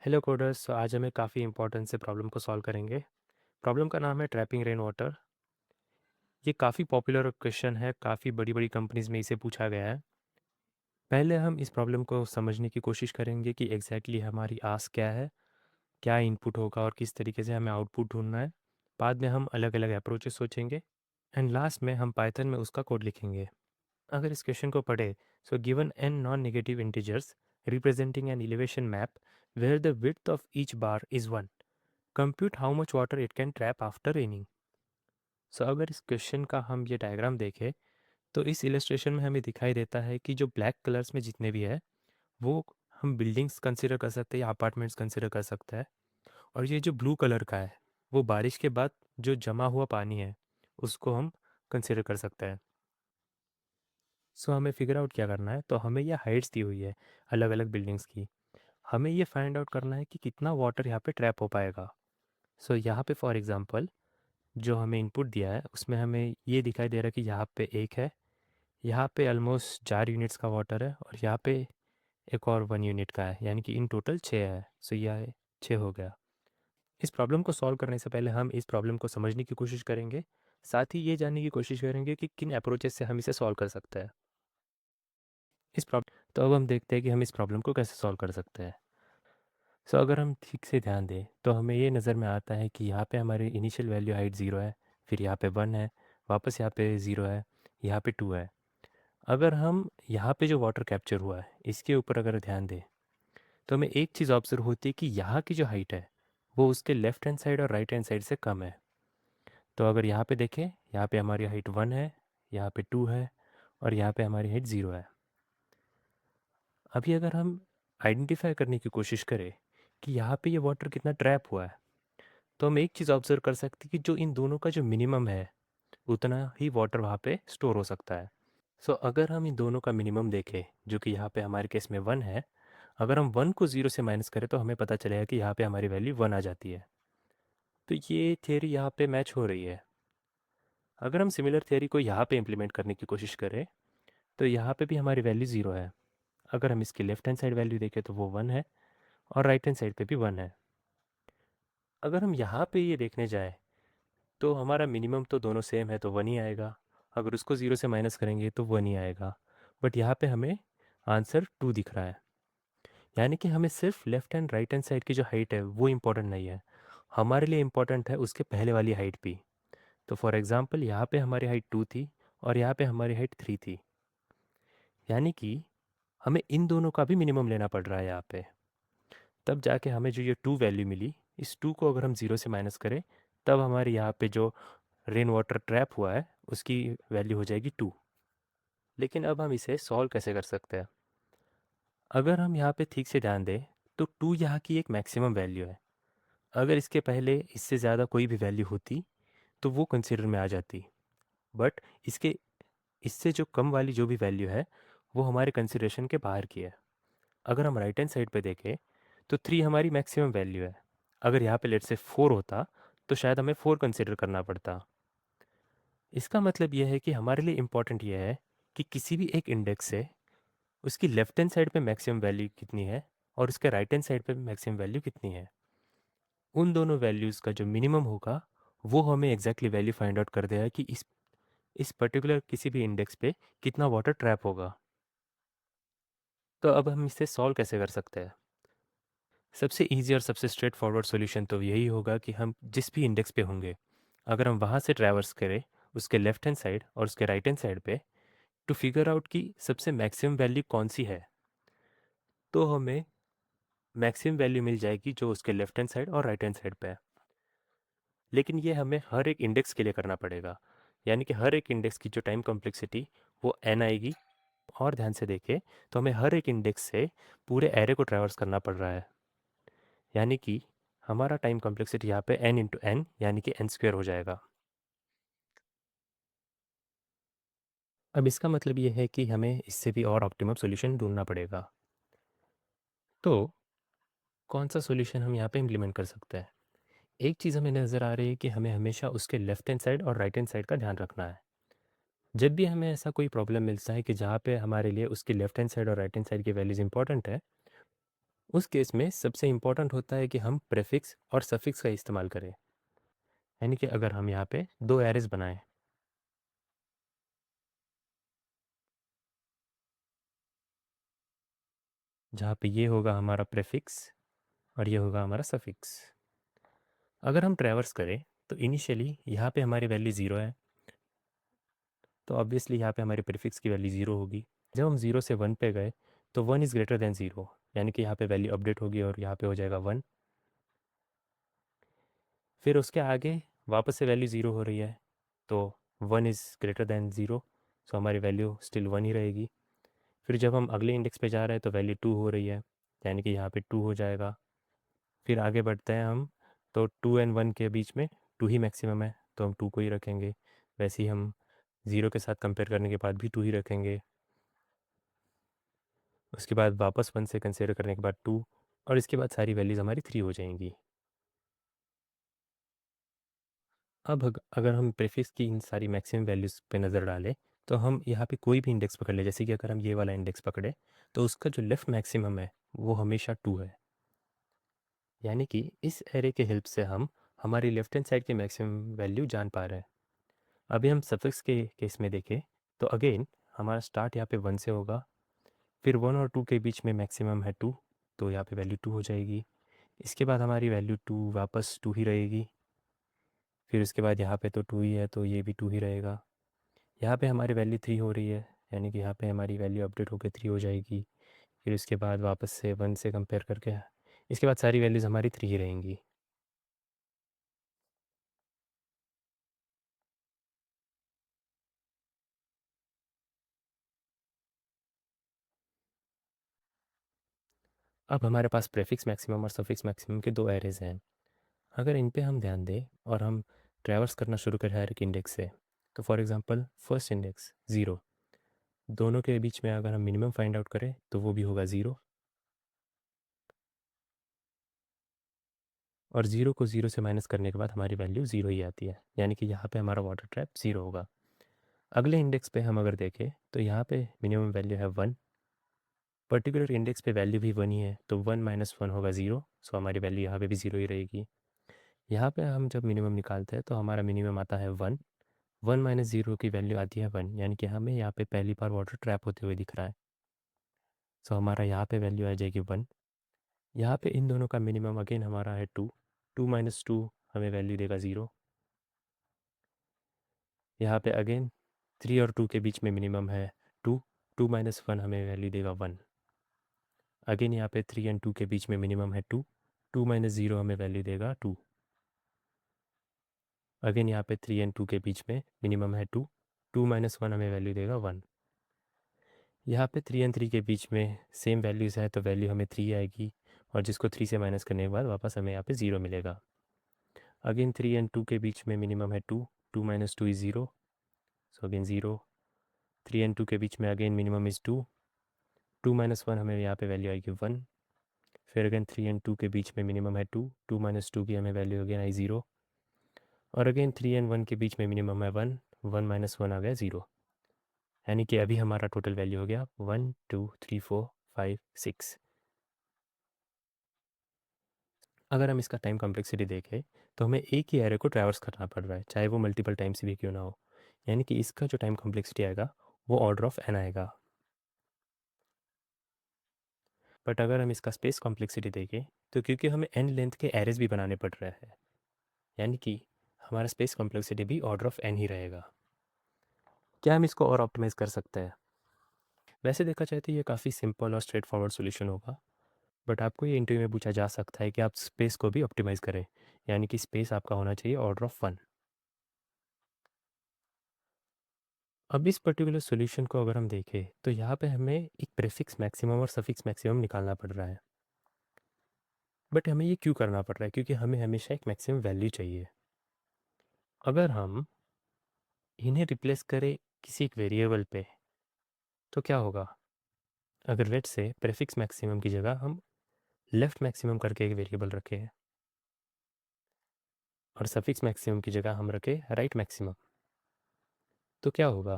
Hello coders. तो आज हमें काफ़ी इंपॉर्टेंट से प्रॉब्लम को सॉल्व करेंगे। प्रॉब्लम का नाम है ट्रैपिंग रेन वाटर। ये काफ़ी पॉपुलर क्वेश्चन है, काफ़ी बड़ी बड़ी कंपनीज में इसे पूछा गया है। पहले हम इस प्रॉब्लम को समझने की कोशिश करेंगे कि एग्जैक्टली हमारी आस क्या है, क्या इनपुट होगा और किस तरीके से हमें आउटपुट ढूंढना है। बाद में हम अलग अलग अप्रोचेस सोचेंगे एंड लास्ट में हम पाइथन में उसका कोड लिखेंगे। अगर इस क्वेश्चन को पढ़े, so given an non negative integers representing an elevation map where the width of each bar is 1, compute how much water it can trap after raining. So अगर इस क्वेश्चन का हम ये डायग्राम देखें तो इस इलस्ट्रेशन में हमें दिखाई देता है कि जो ब्लैक कलर्स में जितने भी है वो हम बिल्डिंग्स कंसिडर कर सकते हैं या अपार्टमेंट्स कंसिडर कर सकते हैं। और ये जो ब्लू कलर का है वो बारिश के बाद जो जमा हुआ पानी है उसको हम कंसिडर कर सकते हैं। सो हमें फिगर आउट क्या करना है, तो हमें ये हाइट्स दी हुई है अलग अलग बिल्डिंग्स की। हमें ये फाइंड आउट करना है कि कितना वाटर यहाँ पे ट्रैप हो पाएगा। सो यहाँ पे फॉर एग्जांपल जो हमें इनपुट दिया है उसमें हमें ये दिखाई दे रहा है कि यहाँ पे एक है, यहाँ पे ऑलमोस्ट 4 यूनिट्स का वाटर है और यहाँ पे एक और 1 यूनिट का है, यानी कि इन टोटल 6 है। सो यह 6 हो गया। इस प्रॉब्लम को सॉल्व करने से पहले हम इस प्रॉब्लम को समझने की कोशिश करेंगे, साथ ही ये जानने की कोशिश करेंगे कि किन अप्रोचेस से हम इसे सॉल्व कर सकते हैं। इस प्रॉब्लम तो अब हम देखते हैं कि हम इस प्रॉब्लम को कैसे सॉल्व कर सकते हैं। सो अगर हम ठीक से ध्यान दें तो हमें ये नज़र में आता है कि यहाँ पे हमारी इनिशियल वैल्यू हाइट 0 है, फिर यहाँ पे 1 है, वापस यहाँ पे 0 है, यहाँ पे 2 है। अगर हम यहाँ पे जो वाटर कैप्चर हुआ है इसके ऊपर अगर ध्यान दें तो हमें एक चीज़ ऑब्जर्व होती है कि यहाँ की जो हाइट है वो उसके लेफ्ट हैंड साइड और राइट हैंड साइड से कम है। तो अगर यहाँ पे देखें, यहाँ पे हमारी हाइट 1 है, यहाँ पे 2 है और यहाँ पे हमारी हाइट 0 है। अभी अगर हम आइडेंटिफाई करने की कोशिश करें कि यहाँ पे ये वाटर कितना ट्रैप हुआ है, तो हम एक चीज़ ऑब्जर्व कर सकते हैं कि जो इन दोनों का जो मिनिमम है उतना ही वाटर वहाँ पे स्टोर हो सकता है। सो अगर हम इन दोनों का मिनिमम देखें जो कि यहाँ पे हमारे केस में 1 है, अगर हम 1 को 0 से माइनस करें तो हमें पता चलेगा कि यहाँ पे हमारी वैल्यू 1 आ जाती है। तो ये थियरी यहाँ पे मैच हो रही है। अगर हम सिमिलर थियरी को यहाँ पे इम्प्लीमेंट करने की कोशिश करें तो यहाँ पे भी हमारी वैल्यू 0 है। अगर हम इसकी लेफ्ट हैंड साइड वैल्यू देखें तो वो 1 है और राइट हैंड साइड पे भी 1 है। अगर हम यहाँ पे ये देखने जाएँ तो हमारा मिनिमम तो दोनों सेम है तो 1 ही आएगा। अगर उसको 0 से माइनस करेंगे तो 1 ही आएगा। बट यहाँ पे हमें आंसर 2 दिख रहा है, यानी कि हमें सिर्फ left hand right hand side की जो हाइट है वो इम्पोर्टेंट नहीं है, हमारे लिए इम्पोर्टेंट है उसके पहले वाली हाइट भी। तो फॉर एग्ज़ाम्पल यहाँ पे हमारी हाइट 2 थी और यहाँ पे हमारी हाइट 3 थी, यानी कि हमें इन दोनों का भी मिनिमम लेना पड़ रहा है यहाँ पे। तब जाके हमें जो ये 2 वैल्यू मिली, इस 2 को अगर हम 0 से माइनस करें तब हमारे यहाँ पे जो रेन वाटर ट्रैप हुआ है उसकी वैल्यू हो जाएगी 2। लेकिन अब हम इसे सॉल्व कैसे कर सकते हैं? अगर हम यहाँ पे ठीक से ध्यान दें तो 2 यहाँ की एक मैक्सिमम वैल्यू है। अगर इसके पहले इससे ज़्यादा कोई भी वैल्यू होती तो वो कंसिडर में आ जाती, बट इसके इससे जो कम वाली जो भी वैल्यू है वो हमारे कंसिडरेशन के बाहर की है। अगर हम राइट हैंड साइड पे देखें तो 3 हमारी मैक्सिमम वैल्यू है। अगर यहाँ पे लेट से 4 होता तो शायद हमें 4 कंसिडर करना पड़ता। इसका मतलब यह है कि हमारे लिए इम्पॉर्टेंट यह है कि किसी भी एक इंडेक्स से उसकी लेफ्ट हैंड साइड पे मैक्सिमम वैल्यू कितनी है और उसके राइट हैंड साइड पे मैक्सिमम वैल्यू कितनी है। उन दोनों वैल्यूज़ का जो मिनिमम होगा वो हमें एग्जैक्टली वैल्यू फाइंड आउट कर देगा कि इस पर्टिकुलर किसी भी इंडेक्स पे कितना वाटर ट्रैप होगा। तो अब हम इसे सॉल्व कैसे कर सकते हैं? सबसे ईजी और सबसे स्ट्रेट फॉरवर्ड सॉल्यूशन तो यही होगा कि हम जिस भी इंडेक्स पे होंगे अगर हम वहाँ से ट्रैवर्स करें उसके लेफ्ट हैंड साइड और उसके राइट हैंड साइड पे टू फिगर आउट की सबसे मैक्सिमम वैल्यू कौन सी है, तो हमें मैक्सिमम वैल्यू मिल जाएगी जो उसके लेफ्ट हैंड साइड और राइट हैंड साइड पे है। लेकिन ये हमें हर एक इंडेक्स के लिए करना पड़ेगा, यानी कि हर एक इंडेक्स की जो टाइम कॉम्प्लेक्सिटी वो n आएगी। और ध्यान से देखें तो हमें हर एक इंडेक्स से पूरे एरे को ट्रैवर्स करना पड़ रहा है, यानी कि हमारा टाइम कॉम्प्लेक्सिटी यहाँ पे n इंटू एन यानी कि n स्क्वेयर हो जाएगा। अब इसका मतलब ये है कि हमें इससे भी और ऑप्टिमम सॉल्यूशन ढूंढना पड़ेगा। तो कौन सा सॉल्यूशन हम यहाँ पे इम्प्लीमेंट कर सकते हैं? एक चीज़ हमें नज़र आ रही है कि हमें हमेशा उसके लेफ्ट हैंड साइड और राइट हैंड साइड का ध्यान रखना है। जब भी हमें ऐसा कोई प्रॉब्लम मिलता है कि जहाँ पे हमारे लिए उसकी लेफ्ट हैंड साइड और राइट हैंड साइड की वैल्यूज़ इंपॉर्टेंट है, उस केस में सबसे इम्पोर्टेंट होता है कि हम प्रेफिक्स और सफिक्स का इस्तेमाल करें। यानी कि अगर हम यहाँ पे दो एरेज बनाएं, जहाँ पे ये होगा हमारा प्रेफिक्स और ये होगा हमारा सफिक्स। अगर हम ट्रैवर्स करें तो इनिशियली यहाँ पे हमारी वैल्यू ज़ीरो है, तो ऑब्वियसली यहाँ पे हमारे प्रीफिक्स की वैल्यू ज़ीरो होगी। जब हम ज़ीरो से वन पे गए तो one is greater than zero, यानी कि यहाँ पे वैल्यू अपडेट होगी और यहाँ पे हो जाएगा वन। फिर उसके आगे वापस से वैल्यू ज़ीरो हो रही है, तो one is greater than zero, so हमारी वैल्यू स्टिल वन ही रहेगी। फिर जब हम अगले इंडेक्स पे जा रहे हैं तो वैल्यू टू हो रही है, यानी कि यहाँ पे टू हो जाएगा। फिर आगे बढ़ते हैं हम, तो टू एंड वन के बीच में टू ही मैक्सिमम है, तो हम टू को ही रखेंगे। वैसे ही हम ज़ीरो के साथ कंपेयर करने के बाद भी टू ही रखेंगे। उसके बाद वापस वन से कंसिडर करने के बाद टू, और इसके बाद सारी वैल्यूज़ हमारी थ्री हो जाएंगी। अब अगर हम प्रीफिक्स की इन सारी मैक्सिमम वैल्यूज़ पे नज़र डालें तो हम यहाँ पे कोई भी इंडेक्स पकड़ ले, जैसे कि अगर हम ये वाला इंडेक्स पकड़े तो उसका जो लेफ़्ट मैक्सिमम है वो हमेशा टू है। यानी कि इस एरे के हेल्प से हम हमारी लेफ्ट हैंड साइड की मैक्सिमम वैल्यू जान पा रहे हैं। अभी हम सफिक्स के केस में देखें तो अगेन हमारा स्टार्ट यहाँ पे वन से होगा, फिर वन और टू के बीच में मैक्सिमम है टू, तो यहाँ पे वैल्यू टू हो जाएगी। इसके बाद हमारी वैल्यू टू वापस टू ही रहेगी। फिर उसके बाद यहाँ पे तो टू ही है, तो ये भी टू ही रहेगा। यहाँ पे हमारी वैल्यू थ्री हो रही है, यानी कि यहाँ पे हमारी वैल्यू अपडेट होकर थ्री हो जाएगी। फिर उसके बाद वापस से वन से कंपेयर करके इसके बाद सारी वैल्यूज़ हमारी थ्री ही रहेंगी। अब हमारे पास प्रेफिक्स मैक्सिमम और सफिक्स मैक्सिमम के दो एरेज हैं। अगर इन पे हम ध्यान दें और हम ट्रैवर्स करना शुरू करें हर एक इंडेक्स से, तो for example first index zero, दोनों के बीच में अगर हम मिनिमम फाइंड आउट करें तो वो भी होगा ज़ीरो, और ज़ीरो को ज़ीरो से माइनस करने के बाद हमारी वैल्यू ज़ीरो ही आती है, यानी कि यहाँ पे हमारा वाटर ट्रैप ज़ीरो होगा। अगले इंडेक्स पे हम अगर देखें तो यहाँ पे मिनिमम वैल्यू है वन, पर्टिकुलर इंडेक्स पे वैल्यू भी वन ही है, तो वन माइनस वन होगा ज़ीरो, सो हमारी वैल्यू यहाँ पे भी ज़ीरो ही रहेगी। यहाँ पे हम जब मिनिमम निकालते हैं तो हमारा मिनिमम आता है वन, वन माइनस ज़ीरो की वैल्यू आती है वन, यानी कि हमें यहाँ पे पहली बार वाटर ट्रैप होते हुए दिख रहा है, सो हमारा यहाँ पे वैल्यू आ जाएगी वन। यहाँ पे इन दोनों का मिनिमम अगेन हमारा है टू, टू माइनस टू हमें वैल्यू देगा ज़ीरो। यहाँ पे अगेन थ्री और टू के बीच में मिनिमम है टू, टू माइनस वन हमें वैल्यू देगा वन। अगेन यहाँ पे थ्री एंड टू के बीच में मिनिमम है टू, टू माइनस ज़ीरो हमें वैल्यू देगा टू। अगेन यहाँ पे थ्री एंड टू के बीच में मिनिमम है टू, टू माइनस वन हमें वैल्यू देगा वन। यहाँ पे थ्री एंड थ्री के बीच में सेम वैल्यूज़ है, तो वैल्यू हमें थ्री आएगी, और जिसको थ्री से माइनस करने के बाद वापस हमें यहाँ पे ज़ीरो मिलेगा। अगेन थ्री एंड टू के बीच में मिनिमम है two, two minus two is zero, so again zero. Three and two के बीच में अगेन minimum is two, two minus one हमें यहाँ पे वैल्यू आएगी वन। फिर अगेन थ्री एंड टू के बीच में मिनिमम है टू, टू माइनस टू की हमें वैल्यू अगेन आई ज़ीरो, और अगेन थ्री एंड वन के बीच में मिनिमम है वन, वन माइनस वन आ गया ज़ीरो। यानी कि अभी हमारा टोटल वैल्यू हो गया one two three four five six. अगर हम इसका टाइम कॉम्प्लेक्सिटी देखें तो हमें एक ही एरे को ट्रैवर्स करना पड़ रहा है, चाहे वो मल्टीपल टाइम्स भी क्यों ना हो। यानी कि इसका जो टाइम कॉम्प्लेक्सिटी आएगा वो ऑर्डर ऑफ एन आएगा। बट अगर हम इसका स्पेस कॉम्प्लेक्सिटी देखें तो क्योंकि हमें एन लेंथ के एरेज भी बनाने पड़ रहे हैं, यानी कि हमारा स्पेस कॉम्प्लेक्सिटी भी ऑर्डर ऑफ एन ही रहेगा। क्या हम इसको और ऑप्टिमाइज़ कर सकते हैं? वैसे देखा जाए तो ये काफ़ी सिंपल और स्ट्रेट फॉरवर्ड सोल्यूशन होगा, बट आपको ये इंटरव्यू में पूछा जा सकता है कि आप स्पेस को भी ऑप्टिमाइज़ करें, यानी कि स्पेस आपका होना चाहिए ऑर्डर ऑफ वन। अब इस पर्टिकुलर सॉल्यूशन को अगर हम देखें तो यहाँ पे हमें एक प्रीफिक्स मैक्सिमम और सफिक्स मैक्सिमम निकालना पड़ रहा है। बट हमें ये क्यों करना पड़ रहा है? क्योंकि हमें हमेशा एक मैक्सिमम वैल्यू चाहिए। अगर हम इन्हें रिप्लेस करें किसी एक वेरिएबल पे तो क्या होगा? अगर लेट से प्रीफिक्स मैक्सिमम की जगह हम लेफ्ट मैक्सिमम करके एक वेरिएबल रखें और सफिक्स मैक्सिमम की जगह हम रखें राइट मैक्सिमम, तो क्या होगा?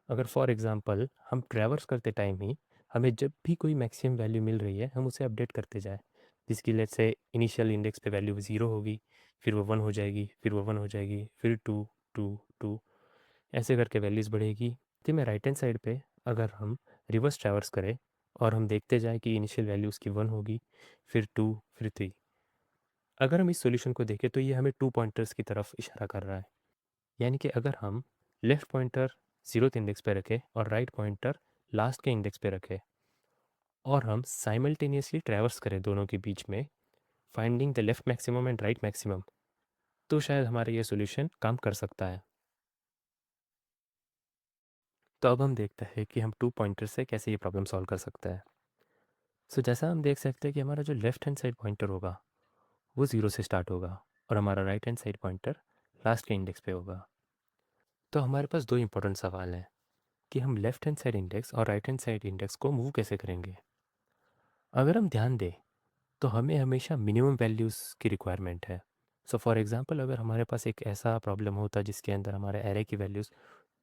अगर फॉर एग्जांपल हम ट्रैवर्स करते टाइम ही हमें जब भी कोई मैक्सिमम वैल्यू मिल रही है हम उसे अपडेट करते जाए, जिसकी लेट्स से इनिशियल इंडेक्स पे वैल्यू 0 होगी, फिर वो 1 हो जाएगी, फिर वो 1 हो जाएगी, फिर 2 2 2, ऐसे करके वैल्यूज़ बढ़ेगी। तो मैं राइट हैंड साइड पे अगर हम रिवर्स ट्रैवर्स करें और हम देखते जाएं कि इनिशियल वैल्यू उसकी 1 होगी, फिर 2, फिर 3। अगर हम इस सॉल्यूशन को देखें तो ये हमें 2 पॉइंटर्स की तरफ इशारा कर रहा है। यानी कि अगर हम लेफ़्ट पॉइंटर 0th इंडेक्स पे रखें और राइट पॉइंटर लास्ट के इंडेक्स पे रखें और हम साइमल्टेनियसली ट्रैवर्स करें दोनों के बीच में, finding the left maximum and right maximum, तो शायद हमारा ये सॉल्यूशन काम कर सकता है। तो अब हम देखते हैं कि हम 2 पॉइंटर से कैसे ये प्रॉब्लम सॉल्व कर सकते हैं। सो जैसा हम देख सकते हैं कि हमारा जो लेफ़्ट हैंड साइड पॉइंटर होगा वो 0 से स्टार्ट होगा और हमारा right hand side pointer last के इंडेक्स पे होगा। तो हमारे पास दो इंपॉर्टेंट सवाल हैं कि हम लेफ़्ट हैंड साइड इंडेक्स और राइट हैंड साइड इंडेक्स को मूव कैसे करेंगे। अगर हम ध्यान दें तो हमें हमेशा मिनिमम वैल्यूज़ की रिक्वायरमेंट है। सो फॉर एग्जांपल अगर हमारे पास एक ऐसा प्रॉब्लम होता जिसके अंदर हमारे एरे की वैल्यूज़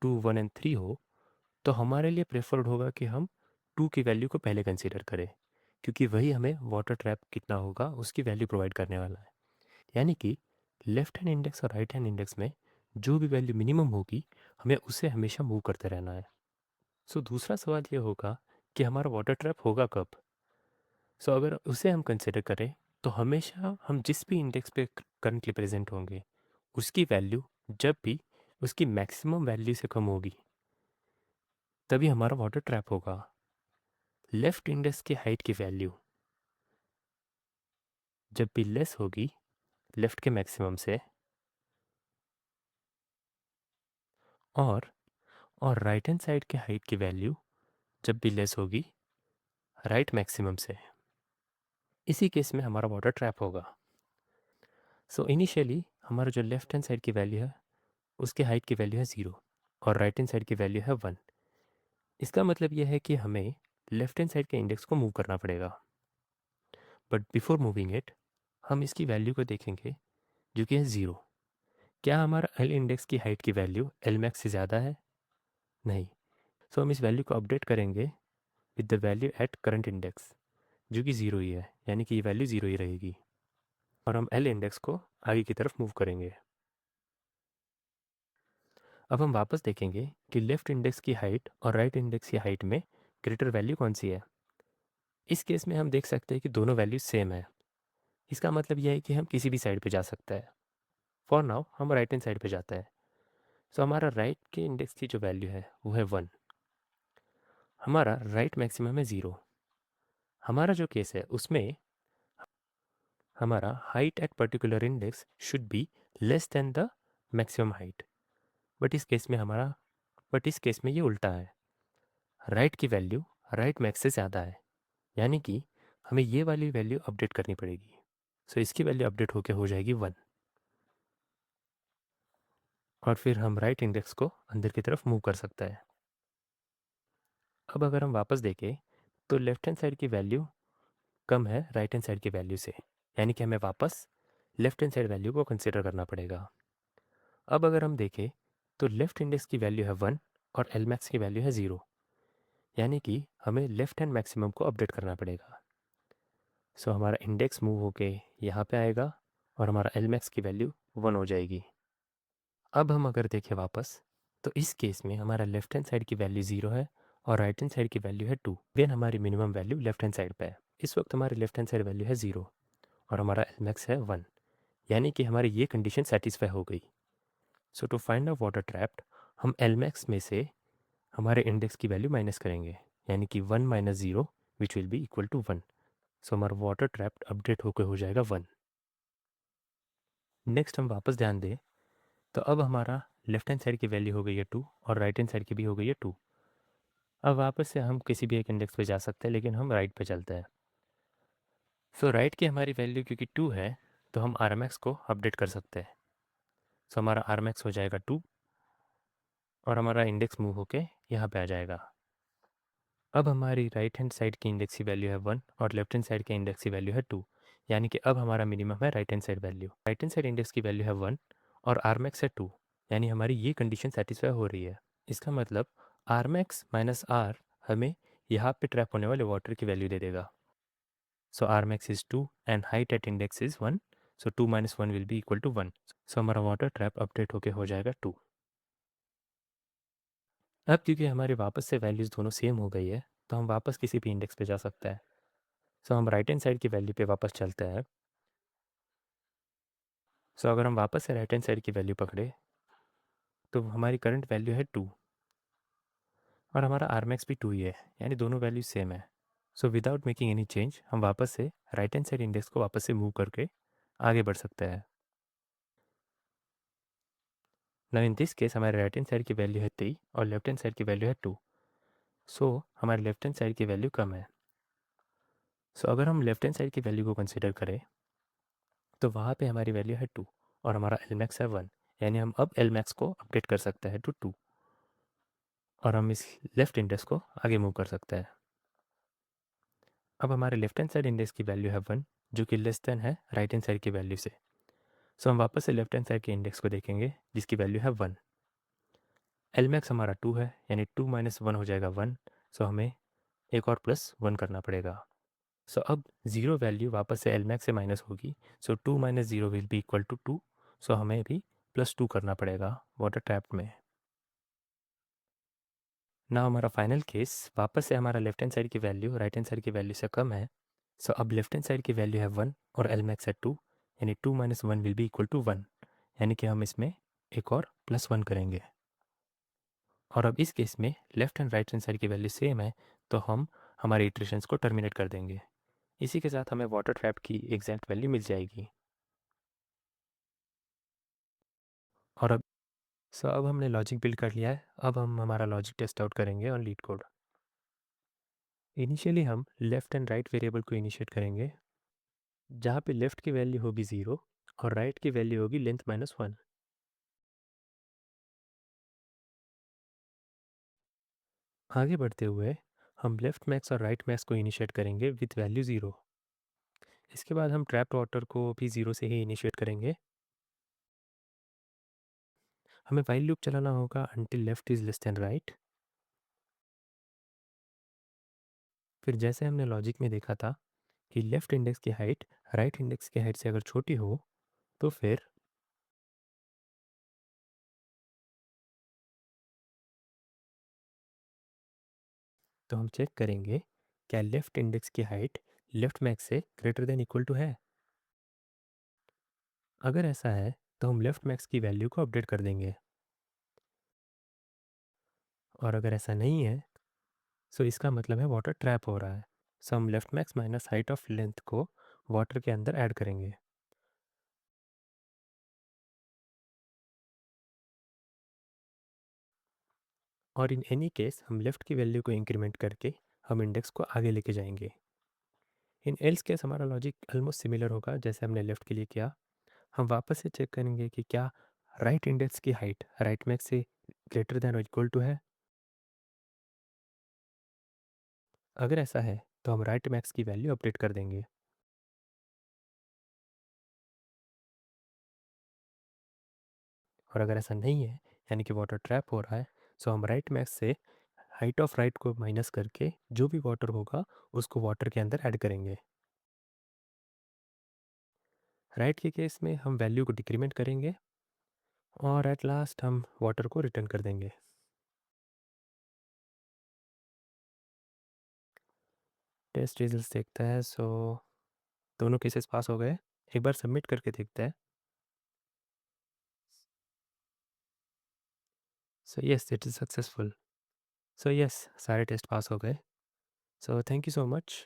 2 1 एंड 3 हो, तो हमारे लिए प्रेफर्ड होगा कि हम 2 की वैल्यू को पहले कंसीडर करें, क्योंकि वही हमें वाटर ट्रैप कितना होगा उसकी वैल्यू प्रोवाइड करने वाला है। यानी कि लेफ्ट हैंड इंडेक्स और राइट हैंड इंडेक्स में जो भी वैल्यू मिनिमम होगी हमें उसे हमेशा मूव करते रहना है। सो दूसरा सवाल ये होगा कि हमारा वाटर ट्रैप होगा कब। सो अगर उसे हम कंसिडर करें तो हमेशा हम जिस भी इंडेक्स पे करंटली प्रेजेंट होंगे उसकी वैल्यू जब भी उसकी मैक्सिमम वैल्यू से कम होगी तभी हमारा वाटर ट्रैप होगा। लेफ्ट इंडेक्स की हाइट की वैल्यू जब भी लेस होगी लेफ्ट के मैक्सिमम से और राइट हैंड साइड के हाइट की वैल्यू जब भी लेस होगी राइट मैक्सिमम से, इसी केस में हमारा वाटर ट्रैप होगा। सो इनिशियली हमारा जो लेफ्ट हैंड साइड की वैल्यू है उसके हाइट की वैल्यू है 0 और राइट हैंड साइड की वैल्यू है 1। इसका मतलब यह है कि हमें लेफ्ट हैंड साइड के इंडेक्स को मूव करना पड़ेगा, बट बिफोर मूविंग इट हम इसकी वैल्यू को देखेंगे जो कि है 0। क्या हमारा एल इंडेक्स की हाइट की वैल्यू एल मैक्स से ज़्यादा है? नहीं। सो हम इस वैल्यू को अपडेट करेंगे with the value at current index जो कि 0 ही है, यानी कि ये वैल्यू 0 ही रहेगी और हम एल इंडेक्स को आगे की तरफ मूव करेंगे। अब हम वापस देखेंगे कि लेफ्ट इंडेक्स की हाइट और राइट इंडेक्स की हाइट में ग्रेटर वैल्यू कौन सी है। इस केस में हम देख सकते हैं कि दोनों वैल्यू सेम है। इसका मतलब यह है कि हम किसी भी साइड पे जा सकते हैं। फॉर नाउ हम राइट हैंड साइड पे जाते हैं। सो हमारा राइट के इंडेक्स की जो वैल्यू है वो है 1, हमारा राइट मैक्सिमम है 0। हमारा जो केस है उसमें हमारा height at particular index should be less than the maximum height, but इस केस में ये उल्टा है। राइट की वैल्यू राइट मैक्स से ज़्यादा है, यानी कि हमें ये वाली वैल्यू अपडेट करनी पड़ेगी। सो इसकी वैल्यू अपडेट होके हो जाएगी 1 और फिर हम राइट इंडेक्स को अंदर की तरफ मूव कर सकते हैं। अब अगर हम वापस देखें तो लेफ्ट हैंड साइड की वैल्यू कम है राइट हैंड साइड की वैल्यू से, यानी कि हमें वापस लेफ्ट हैंड साइड वैल्यू को कंसिडर करना पड़ेगा। अब अगर हम देखें तो लेफ्ट इंडेक्स की वैल्यू है 1 और एल मैक्स की वैल्यू है 0, यानी कि हमें लेफ्ट हैंड मैक्सिमम को अपडेट करना पड़ेगा। सो हमारा इंडेक्स मूव होके यहाँ पे आएगा और हमारा एल मैक्स की वैल्यू 1 हो जाएगी। अब हम अगर देखें वापस तो इस केस में हमारा लेफ्ट हैंड साइड की वैल्यू 0 है और राइट हैंड साइड की वैल्यू है 2। देन हमारी minimum value left hand side पे है। इस वक्त हमारी लेफ्ट हैंड साइड वैल्यू है 0 और हमारा एल मैक्स है 1, यानी कि हमारी ये कंडीशन सेटिस्फाई हो गई। So to find out water trapped हम एल मैक्स में से हमारे इंडेक्स की वैल्यू माइनस करेंगे, यानी कि 1 minus 0 which will be equal to 1। So हमारा वाटर ट्रैप्ड अपडेट होकर हो जाएगा 1। नेक्स्ट हम वापस ध्यान दें तो अब हमारा लेफ्ट हैंड साइड की वैल्यू हो गई है 2 और राइट हैंड साइड की भी हो गई है 2। अब वापस से हम किसी भी एक इंडेक्स पे जा सकते हैं, लेकिन हम राइट पे चलते हैं। सो राइट की हमारी वैल्यू क्योंकि 2 है तो हम आर एम एक्स को अपडेट कर सकते हैं। सो हमारा आर एम एक्स हो जाएगा 2 और हमारा इंडेक्स मूव होके यहाँ पे आ जाएगा। अब हमारी राइट हैंड साइड की इंडेक्स की वैल्यू है 1 और लेफ्ट हैंड साइड की इंडेक्स की वैल्यू है 2, यानी कि अब हमारा मिनिमम है right hand side value. Right hand side index की वैल्यू है 1 और आर मैक्स है 2, यानी हमारी ये कंडीशन सेटिस्फाई हो रही है। इसका मतलब आर मैक्स माइनस आर हमें यहाँ पे ट्रैप होने वाले वाटर की वैल्यू दे देगा। So R max is 2 and height at index is 1, so 2 - 1 will be equal to 1। So हमारा वाटर ट्रैप अपडेट होके हो जाएगा 2। अब क्योंकि हमारे वापस से वैल्यूज़ दोनों सेम हो गई है, तो हम वापस किसी भी इंडेक्स पे जा सकते हैं। सो हम राइट हैंड साइड की वैल्यू पे वापस चलते हैं। सो अगर हम वापस से राइट हैंड साइड की वैल्यू पकड़े तो हमारी करंट वैल्यू है 2 और हमारा आर मैक्स भी 2 ही है, यानी दोनों वैल्यू सेम है। So without making any change हम वापस से राइट हैंड साइड इंडेक्स को वापस से मूव करके आगे बढ़ सकते हैं। नाउ इन दिस केस हमारे राइट हैंड साइड की वैल्यू है 3 और लेफ्ट हैंड साइड की वैल्यू है 2। सो हमारे लेफ्ट हैंड साइड की वैल्यू कम है। सो अगर हम लेफ्ट हैंड साइड की वैल्यू को कंसिडर करें तो वहाँ पे हमारी वैल्यू है 2 और हमारा एल मैक्स है 1, यानी हम अब एल मैक्स को अपडेट कर सकते हैं टू 2 और हम इस लेफ्ट इंडेक्स को आगे मूव कर सकते हैं। अब हमारे लेफ्ट हैंड साइड इंडेक्स की वैल्यू है 1, जो कि लेस देन है राइट हैंड साइड की वैल्यू से। सो हम वापस से लेफ्ट हैंड साइड के इंडेक्स को देखेंगे जिसकी वैल्यू है 1। एल मैक्स हमारा 2 है, यानी 2 - 1 हो जाएगा 1। सो हमें एक और प्लस 1 करना पड़ेगा। सो अब ज़ीरो वैल्यू वापस से एल मैक्स से माइनस होगी। सो 2 - 0 विल बी इक्वल टू 2। सो हमें भी +2 करना पड़ेगा वाटर ट्रैप में। ना हमारा फाइनल केस वापस से हमारा लेफ्ट हैंड साइड की वैल्यू राइट हैंड साइड की वैल्यू से कम है। सो अब लेफ्ट हैंड साइड की वैल्यू है 1 और एल मैक्स है 2, यानी 2 - 1 विल बी इक्वल टू 1, यानी कि हम इसमें एक और +1 करेंगे। और अब इस केस में left and right hand side की वैल्यू सेम है, तो हम हमारे इटरेशंस को टर्मिनेट कर देंगे। इसी के साथ हमें वाटर ट्रैप की एग्जैक्ट वैल्यू मिल जाएगी। और अब हमने लॉजिक बिल्ड कर लिया है। अब हम हमारा लॉजिक टेस्ट आउट करेंगे ऑन लीड कोड। इनिशियली हम लेफ्ट एंड राइट वेरिएबल को इनिशिएट करेंगे, जहाँ पे लेफ्ट की वैल्यू होगी 0 और राइट की वैल्यू होगी लेंथ -1। आगे बढ़ते हुए हम लेफ्ट मैक्स और राइट मैक्स को इनिशिएट करेंगे विथ वैल्यू 0। इसके बाद हम ट्रैप्ड वाटर को भी 0 से ही इनिशिएट करेंगे। हमें वाइल लूप चलाना होगा until left is less than right. फिर जैसे हमने लॉजिक में देखा था कि लेफ्ट इंडेक्स की हाइट राइट इंडेक्स की हाइट से अगर छोटी हो तो फिर हम चेक करेंगे क्या लेफ्ट इंडेक्स की हाइट लेफ्ट मैक्स से ग्रेटर देन इक्वल टू है। अगर ऐसा है तो हम लेफ्ट मैक्स की वैल्यू को अपडेट कर देंगे, और अगर ऐसा नहीं है सो इसका मतलब है वाटर ट्रैप हो रहा है। सो हम left max minus height of length को वाटर के अंदर ऐड करेंगे। और इन एनी केस हम लेफ़्ट की वैल्यू को इंक्रीमेंट करके हम इंडेक्स को आगे लेके जाएंगे। इन एल्स केस हमारा लॉजिक ऑलमोस्ट सिमिलर होगा जैसे हमने लेफ़्ट के लिए किया। हम वापस से चेक करेंगे कि क्या राइट इंडेक्स की हाइट राइट मैक्स से ग्रेटर दैन और इक्वल टू है। अगर ऐसा है तो हम राइट मैक्स की वैल्यू अपडेट कर देंगे, और अगर ऐसा नहीं है यानी कि वाटर ट्रैप हो रहा है, सो हम राइट मैक्स से हाइट ऑफ राइट को माइनस करके जो भी वाटर होगा उसको वाटर के अंदर ऐड करेंगे। राइट के केस में हम वैल्यू को डिक्रीमेंट करेंगे और एट लास्ट हम वाटर को रिटर्न कर देंगे। टेस्ट रिजल्ट्स देखते हैं। सो दोनों केसेस पास हो गए। एक बार सबमिट करके देखते हैं। So yes it is successful. So yes सारे टेस्ट पास हो गए। So thank you so much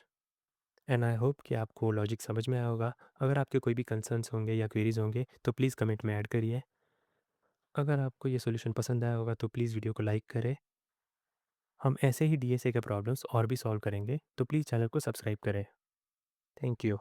and I hope कि आपको लॉजिक समझ में आया होगा। अगर आपके कोई भी कंसर्न्स होंगे या क्वेरीज होंगे तो प्लीज़ कमेंट में ऐड करिए। अगर आपको ये सॉल्यूशन पसंद आया होगा तो प्लीज़ वीडियो को लाइक करें। हम ऐसे ही डीएसए के प्रॉब्लम्स और भी सॉल्व करेंगे, तो प्लीज़ चैनल को सब्सक्राइब करें। Thank you.